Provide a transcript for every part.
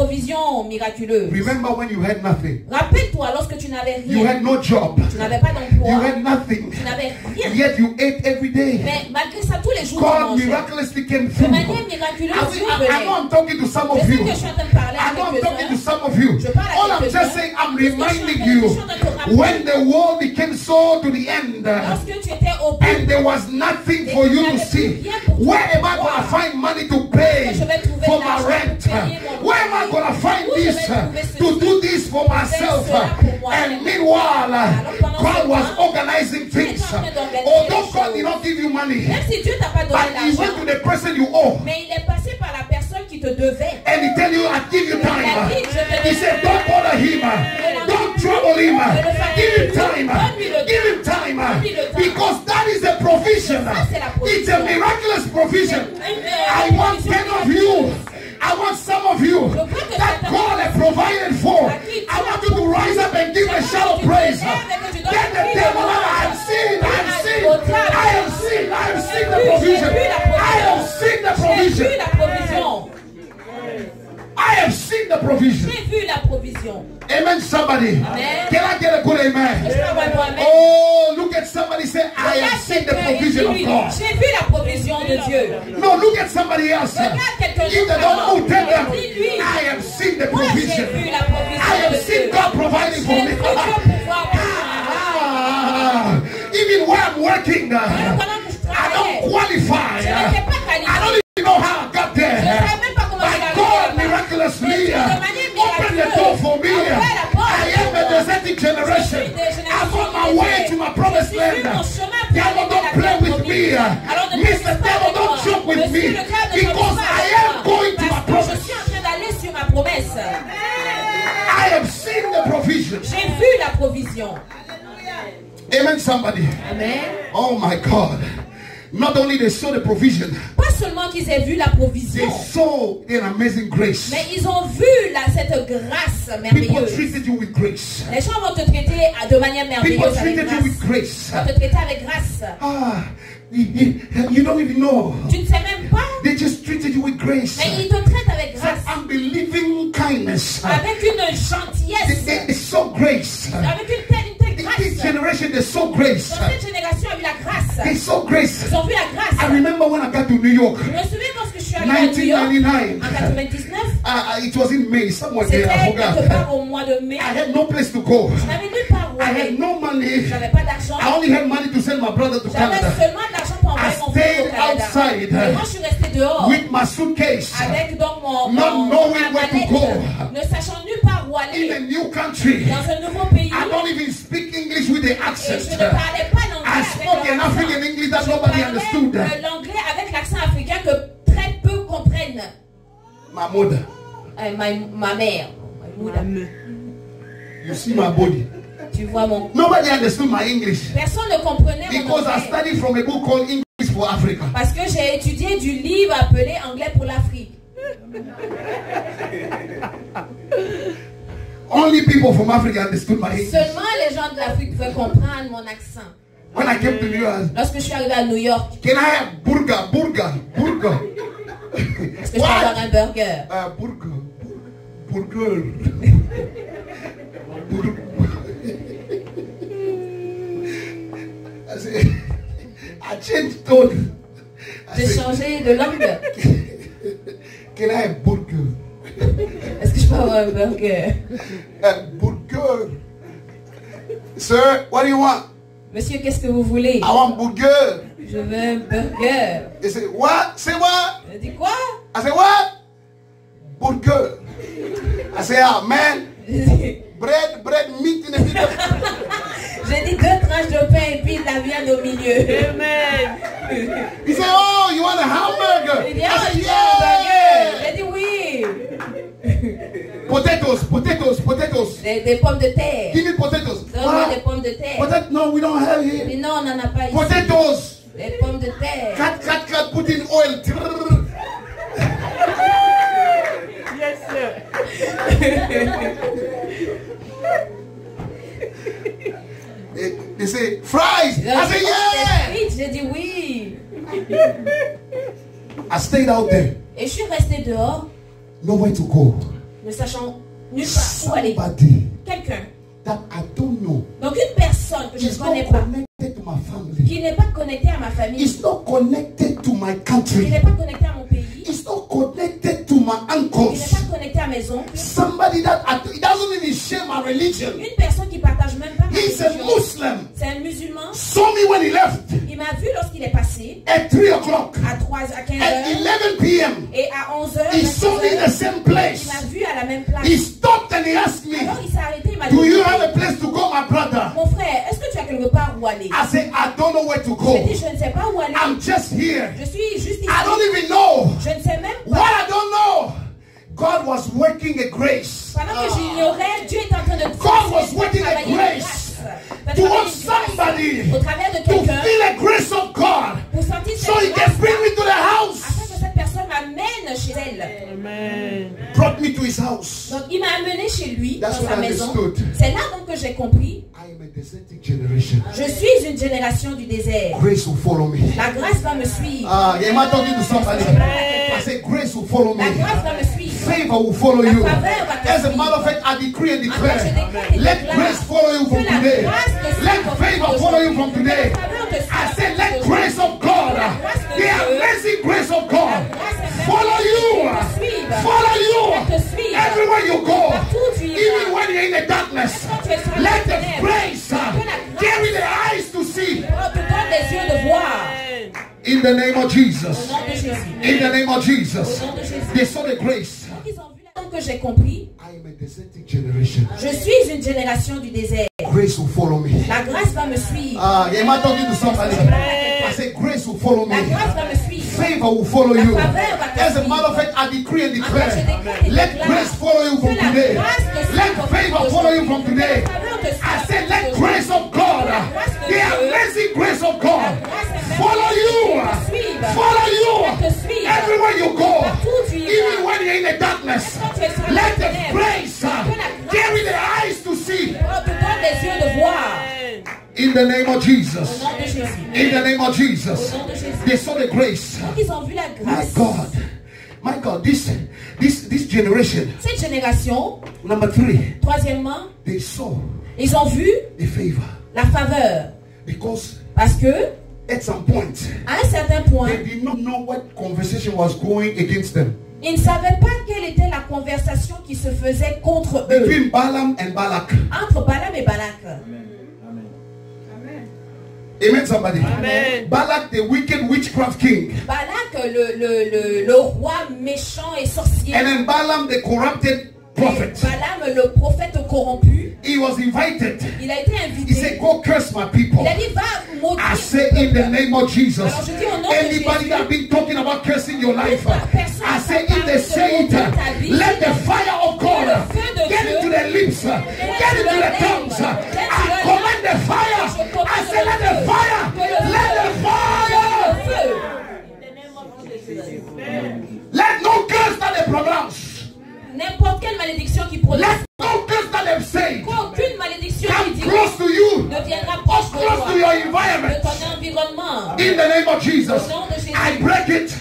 provision miraculeuse. Remember when you had nothing. Rappelle-toi lorsque tu n'avais rien. You had no job. Tu n'avais pas d'emploi. You had nothing. Tu n'avais rien. Yet you ate every day. Mais malgré ça, tous les jours, tu God mangeais. miraculously came De through. manière miraculeuse, Dieu I venait. know I'm talking to some Je of sais you. que je suis en train de parler I know I'm avec talking to quelqu'un. some of you. Je parle à All I'm quelqu'un. just saying, I'm Parce que je suis en train reminding de- you je suis en train de te rappeler. when the world became so to the end Lorsque tu étais au bout, and there was nothing for you to see. Where am I going to find money to pay for my rent? Where am I going to find this to do this for myself? And meanwhile, God was organizing things. Although God did not give you money, même si Dieu t'a pas donné but He went l'argent, to the person you owe. mais il est passé par la personne qui te devait. And He tell you, I give you time. He said, don't bother him. Don't trouble him. Give him time. Give him time. Because that is a provision. It's a miraculous provision. I want 10 of you. I want some of you that God has provided for. I want you to rise up and give a shout of praise. Get the devil out. I have seen the provision. I have seen the provision. J'ai vu la provision. I have seen the provision. J'ai vu la provision. Amen, somebody. Amen. Can I get a good amen? Est-ce qu'on va voir amen? Oh, look at somebody say, I have seen the provision of God. J'ai vu la provision de Dieu. No, look at somebody else. If they don't tell them, I have seen the Moi, j'ai provision. vu la provision I have de seen Dieu. God providing for J'ai me. vu Dieu pouvoir Even where I'm working, I don't qualify. I don't even know how I got there. But God miraculously opened the door for me. I am a desertic generation. I'm on my way to my promised land. Devil, don't play with me. Mr. Devil, don't joke with me. Because I am going to my promise. Je suis en train d'aller sur ma promesse. I have seen the provision. J'ai vu la provision. Amen, somebody. Amen. Oh my God. Not only they saw the provision, Pas seulement qu'ils aient vu la provision, they saw an amazing grace. mais ils ont vu cette grâce People merveilleuse. treated you with grace. Les gens vont te traiter de manière People merveilleuse avec treated you with grâce. grace. Ils vont te traiter avec grâce. Ah, you don't even know. Tu ne sais même pas, They just treated you with grace. mais ils te traitent avec grâce. That unbelieving kindness. Avec une gentillesse. They saw grace. Avec une telle This grâce. generation, they saw grace. Dans cette génération a vu la grâce. They saw grace. Ils ont vu la grâce. I remember when I got to New York, Je me souviens lorsque je suis arrivé à New York 1999. en 99. It was in May, somewhere there, I C'était quelque forgot. part au mois de mai. I had no place to go. Je n'avais nulle part où I aller. had no money. Je n'avais pas d'argent. I only had money to send my brother to J'avais Canada. seulement de l'argent pour envoyer I mon frère au stayed Canada. outside Et moi, je suis restée dehors with my suitcase avec donc mon Not knowing ma where to mallette, go. ne sachant nulle part où in a aller. new country. Dans un nouveau pays. I don't even speak English with the Et je accent. ne parlais pas l'anglais I avec spoke an leur African accent. English that Je nobody parlais understood. l'anglais avec l'accent africain que très peu comprennent. My mother. Ma mère. You see my body. Tu vois mon... Nobody understood my English. Personne ne comprenait mon Because I anglais. studied from a book called English for Africa. Parce que j'ai étudié du livre appelé Anglais pour l'Afrique. Only people from Africa understood my English. Seulement les gens de l'Afrique pouvaient comprendre mon accent. When I came to New York, Lorsque je suis arrivé à New York, can I have burger? est-ce que je peux avoir un burger? Burger. I said, I changed tone. J'ai changé de langue. Can I have burger? Est-ce que je peux avoir un burger? Burger. Sir, what do you want? Monsieur, qu'est-ce que vous voulez? I want burger. Je veux un burger. He said, what? Say what? Je dis quoi? I said, what? Burger. I said, ah, man. Bread, meat in the middle. J'ai dit 2 tranches de pain et puis de la viande au milieu. Amen. He said, oh, you want a hamburger? Il dit, I ah, said, tu veux un burger? yeah. J'ai dit oui. Potatoes. Des pommes de terre. Give me potatoes. Donne-moi des pommes de terre. No, we don't have here. Mais non, on n'en a pas ici. Potatoes. Des pommes de terre. Cut, put in oil. Yes, sir. They say, fries. I said, yeah. J'ai dit oui. I stayed out there. Et je suis restée dehors. Nowhere to go. ne sachant nulle part où aller. Somebody Quelqu'un. that I don't know. Donc une personne que je ne It's connais not pas, connected to my family. qui n'est pas connectée à ma famille, It's not connected to my qui country. n'est pas connectée à mon pays, It's not connected to my qui n'est uncles. pas connectée à mes oncles, Somebody that it doesn't even share my religion. une personne qui partage même pas ma He's a religion. Muslim. C'est un musulman. Saw me when he left Il m'a vu lorsqu'il est passé at 3 o'clock. à 15 At heures 11 p.m. et à 11 heures. He saw me in the same Il place. m'a vu à la même place. He stopped and he asked me, Alors il s'est arrêté, il m'a do dit, you have a place to go, my brother? mon frère, est-ce que tu as quelque part où aller? I said, I don't know where to J'ai go. dit, je ne sais pas où aller. I'm just here. Je suis juste ici. I don't even know. Je ne sais même What pas. I don't know, God was working a grace Pendant que j'ignorais, Dieu est en train de God was working a travailler une grace grâce. towards somebody Au travers de to quelqu'un feel a grace of God pour sentir so he cette can grâce bring me to the house. afin que cette personne m'amène chez elle. Amen. Brought me to his house. Donc il m'a amené chez lui, That's dans what sa I maison. understood. C'est là donc que j'ai compris. I am a desertic generation. Je suis une génération du désert. Grace will follow me. La grâce va me suivre. Am I talking to somebody? I say grace will follow me. La grâce va me suivre. Favor will follow you. La faveur va te As a suivre. matter of fact, I decree and En fait, je declare, décrète et let déclare grace follow you from que la today. grâce te suive Let aujourd'hui. favor follow you from today. La faveur te suive I said, let aujourd'hui. grace of God, La grâce de the Dieu, amazing grace of God, la grâce follow you. te suive. Follow you te suive. everywhere you go. Partout où tu iras. Even when you're in the darkness, Quand tu es sur la let the ténèbre, grace que la grâce carry the eyes to see. te donne les yeux de voir. In the name of Au Jesus. nom de Jésus. In the name of Jesus. Au nom de Jésus. They saw the grace. Donc ils ont vu la que j'ai compris. I am a desertic generation. Je suis une génération du désert. Grace will follow me. La grâce va me suivre. Am I talking to somebody? I say grace will follow me. La grâce va me suivre. Favor will follow you. La faveur va te As a suivre. matter of fact, I decree and En fait, je declare, décrète et let déclare grace follow you from que la today. grâce te suive Let favor follow you from aujourd'hui. today. La faveur te suive I said, let aujourd'hui. grace of God, La grâce de the Dieu, amazing grace of God, grâce est follow you. te suive. Follow you te suive. everywhere you go. Partout où tu iras. Even when you're in the darkness, Quand tu es sur la let the ténèbre, grace que la grâce carry the eyes to see. te donne les yeux de voir. In the name of Au Jesus. nom de Jésus. In the name of Jesus. Au nom de Jésus. They saw the grace. Donc ils ont vu la My grâce. God. My God. This generation. Cette génération, Number 3. troisièmement, They saw ils ont vu the favor. la faveur. Because Parce que, at some point, à un certain point, they did not know what conversation was going against them. ils ne savaient pas quelle était la conversation qui se faisait contre eux. Between Balaam and Balak. Entre Balaam et Balak. Amen, somebody. Amen. Balak, the wicked witchcraft king. Balak, le roi méchant et sorcier. And then Balaam, the corrupted prophet. Balaam, le prophète corrompu. He was invited. Il a été He invité. said, go curse my people. Il a dit, va maudire. I say in the name of Jesus. Alors je dis au nom de Anybody Jésus. that been talking about cursing your life, Personne I say n'a if they parlé say de it, maudire ta vie. let the fire of God Le feu de get Dieu. into their lips, get into their tongues. I command the fire. I say let the fire, let the fire. Let no curse that they pronounce. N'importe quelle malédiction qui prononce. Let no curse that they've said Aucune malédiction qui come dit close to you, ne viendra proche de close toi, to your de environment. ton environnement. In the name of Jesus, Au nom de Jésus. I break it.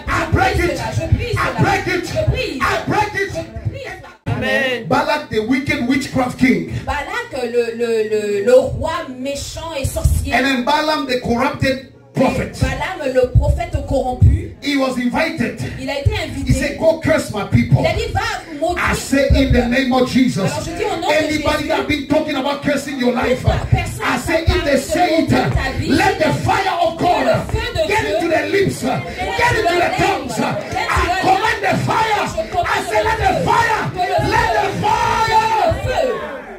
I break it. Je brise I cela. break it. Je brise. I break it. Je brise cela. Amen. Balak, the wicked witchcraft king. Balak, le roi méchant et sorcier. And then Balaam, the corrupted prophet. Balaam, le prophète corrompu. He was invited. Il a été He invité. said, go curse my people. Il a dit, va maudire. I say in the name of Jesus. Alors je dis au nom de Anybody Jésus. that been talking about cursing your life, Personne I say n'a if they parlé de say it, maudire ta vie. let the fire of God Le feu de get Dieu. into their lips, get into their tongues. I command the fire. I say let the fire, let the fire.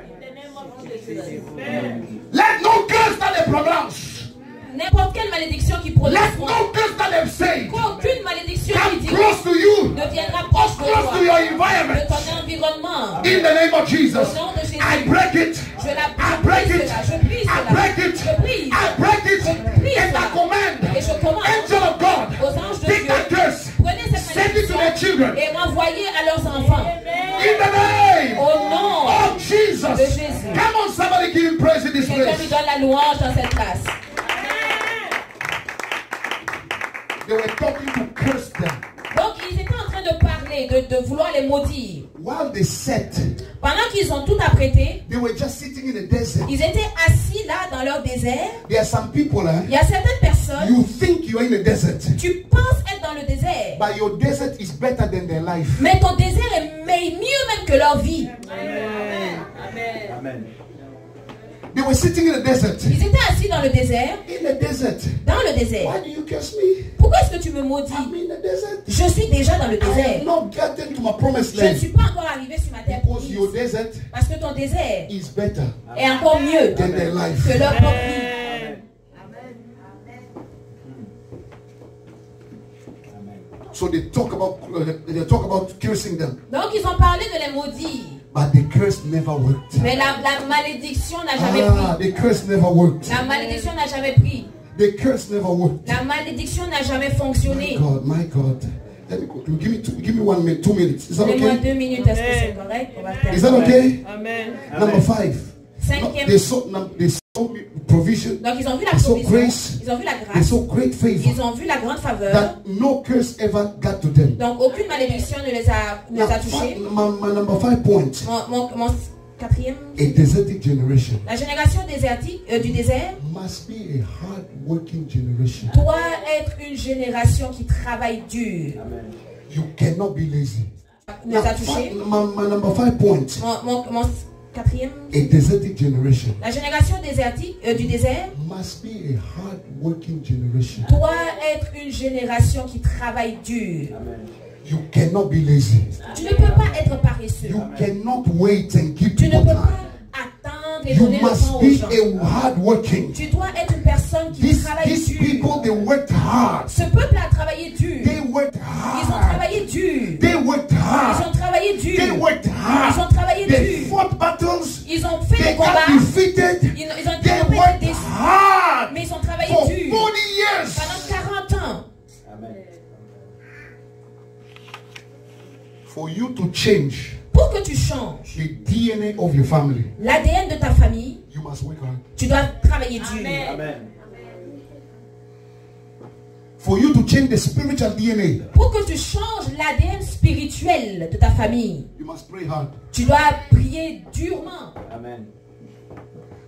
Let no curse that they pronounce. N'importe quelle malédiction qui prononce. Let no curse that they've said Aucune malédiction qui come dit close to you, ne viendra proche de close toi, to your de environment. ton environnement. In the name of Jesus, Au nom de Jésus. I break it. I break it. Je brise I cela. break it. Je brise. I break it. Je brise And I cela. command Et je commande angel of God, aux anges de take Dieu, that curse, prenez cette send it to their children. et renvoyez à leurs enfants. In the name Au nom of de Jesus. Jésus. Come on, somebody give him praise in this Quelqu'un lui place. donne la louange dans cette place. They were talking to curse them. Donc ils étaient en train de parler parler, de vouloir les maudire. While they sat, Pendant qu'ils ont tout apprêté, they were just sitting in the desert. ils étaient assis là dans leur désert. There are some people, Il y a certaines personnes, you think you are in the desert, tu penses être dans le désert, but your desert is better than their life. mais ton désert est mieux même que leur vie. Amen. They were sitting in the desert. Ils étaient assis dans le désert. In the desert. Dans le désert. Why do you curse me? Pourquoi est-ce que tu me maudis? I'm in the desert. Je suis déjà dans le I désert. am not getting to my promised Je ne land. suis pas encore arrivé sur ma terre Because your promise. desert Parce que ton désert is better est encore mieux than their life. que leur propre vie. So they talk about cursing them. Donc ils ont parlé de les maudire. But the curse never worked. Mais la malédiction n'a jamais pris. The curse never worked. La malédiction n'a jamais pris. The curse never worked. La malédiction n'a jamais fonctionné. My God. Let me go. Give me 1 minute, 2 minutes. Is that Donnez-moi okay? 2 minutes, est-ce que c'est correct? On va Is that okay? Amen. Number 5. Cinquième. They saw provision. Donc ils ont vu la They saw provision. grace. Ils ont vu la They grâce. saw great Ils favor. ont vu la grande faveur. That no curse ever got to them. Donc aucune malédiction ne les a touchés. My number 5 point. Mon quatrième. A desertic generation La génération désertique, du désert must be a hard-working generation. doit être une génération qui travaille dur. You cannot be lazy. Ne les a touchés. My number 5 point. Mon quatrième. A desertic generation La génération désertique, du désert must be a hard-working generation. doit être une génération qui travaille dur. You cannot be lazy. Tu ne peux pas être paresseux. You cannot wait and give Tu ne people peux pas time. attendre et You donner le must temps aux be gens. a hard-working. Tu dois être une personne qui travaille These dur. people, they worked hard. Ce peuple a travaillé dur. They worked Ils ont hard. travaillé dur. They worked Ils hard. ont travaillé dur. They worked Ils ont hard. travaillé They dur. fought battles. Ils ont fait They des combats. got defeated. Ils ont They été worked déçus. hard Mais ils ont travaillé for dur 40 years. pendant 40 ans. For you to change Pour que tu changes the DNA of your family, l'ADN de ta famille, you must work hard. tu dois travailler dur. Amen. For you to change the spiritual DNA, Pour que tu changes l'ADN spirituel de ta famille, you must pray hard. tu dois prier durement. Amen.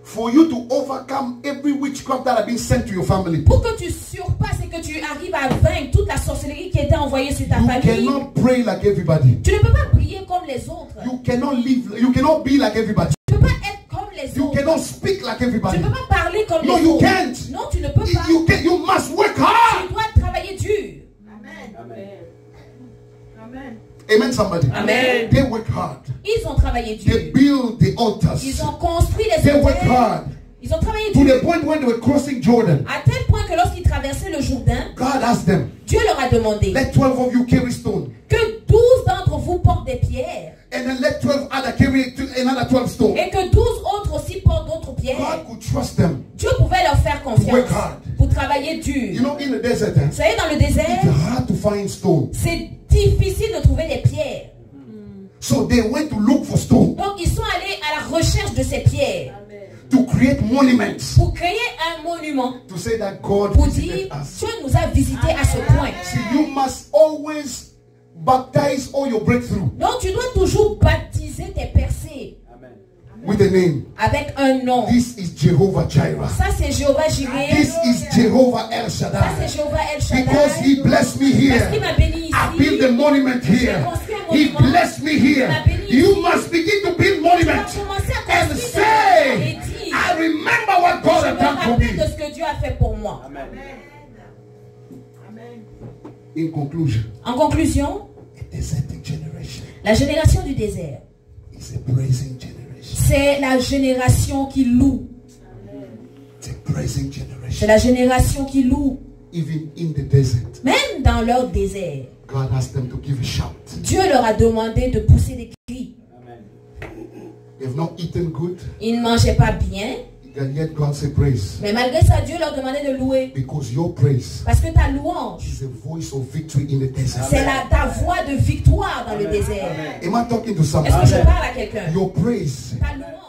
For you to overcome every witchcraft that has been sent to your family, Pour que tu surpasses et que tu arrives à vaincre toute la sorcellerie qui a été envoyée sur ta you famille, cannot pray like everybody. tu ne peux pas prier comme les autres. You cannot live. You cannot be like everybody. Tu ne peux pas être comme les You autres. cannot speak like Tu everybody. ne peux pas parler comme No, les you autres. can't. Non, tu ne peux pas. You must work Tu hard. dois travailler dur. Amen, somebody. Amen. They work hard. Ils ont travaillé dur. They build the altars. Ils ont construit les They work autels. hard. Ils ont travaillé To dur. the point when they were crossing Jordan, À tel point que lorsqu'ils traversaient le Jourdain, God asked them, Dieu leur a demandé let 12 of you carry stone. que 12 d'entre vous portent des pierres And then let 12 other carry another 12 stone. et que 12 autres aussi portent d'autres pierres. God could trust them. Dieu pouvait leur faire Work confiance hard. pour travailler You dur. know, in the desert, Vous savez, dans le it's désert, hard to find stone. c'est difficile de trouver des pierres. So they went to look for stone Donc, ils sont allés à la recherche de ces pierres to create monuments pour créer un monument, to say that God pour visited dire us. Dieu nous a visités à ce point. See, you must always baptize all your breakthrough Donc, tu dois toujours baptiser tes percées with a name. avec un nom. This is Jehovah Jireh. Ça, c'est Jéhovah Jireh. This is Jehovah El Ça, Shaddai. c'est Jéhovah El Because Shaddai. he blessed me Parce qu'il here. m'a béni I built a ici. monument here. He blessed me here. You must begin to build Tu vas monuments commencer à and construire say, des monuments et dire, I remember what God je has me done for rappelle de me. ce que Dieu a fait pour moi. In conclusion, En conclusion, a desertic generation la génération du désert, is a praising generation. c'est la génération qui loue. It's a praising C'est generation. la génération qui loue. Even in the desert, Même dans leur désert, God asked them to give a shout. Dieu leur a demandé de pousser des cris. They've not eaten good, Ils ne mangeaient pas bien, and yet God said praise. mais malgré ça, Dieu leur demandait de louer. Because your praise Parce que ta louange, is a voice of victory in the desert. c'est ta voix de victoire dans le désert. Am I talking to Est-ce que somebody? je parle à quelqu'un? Your praise Ta louange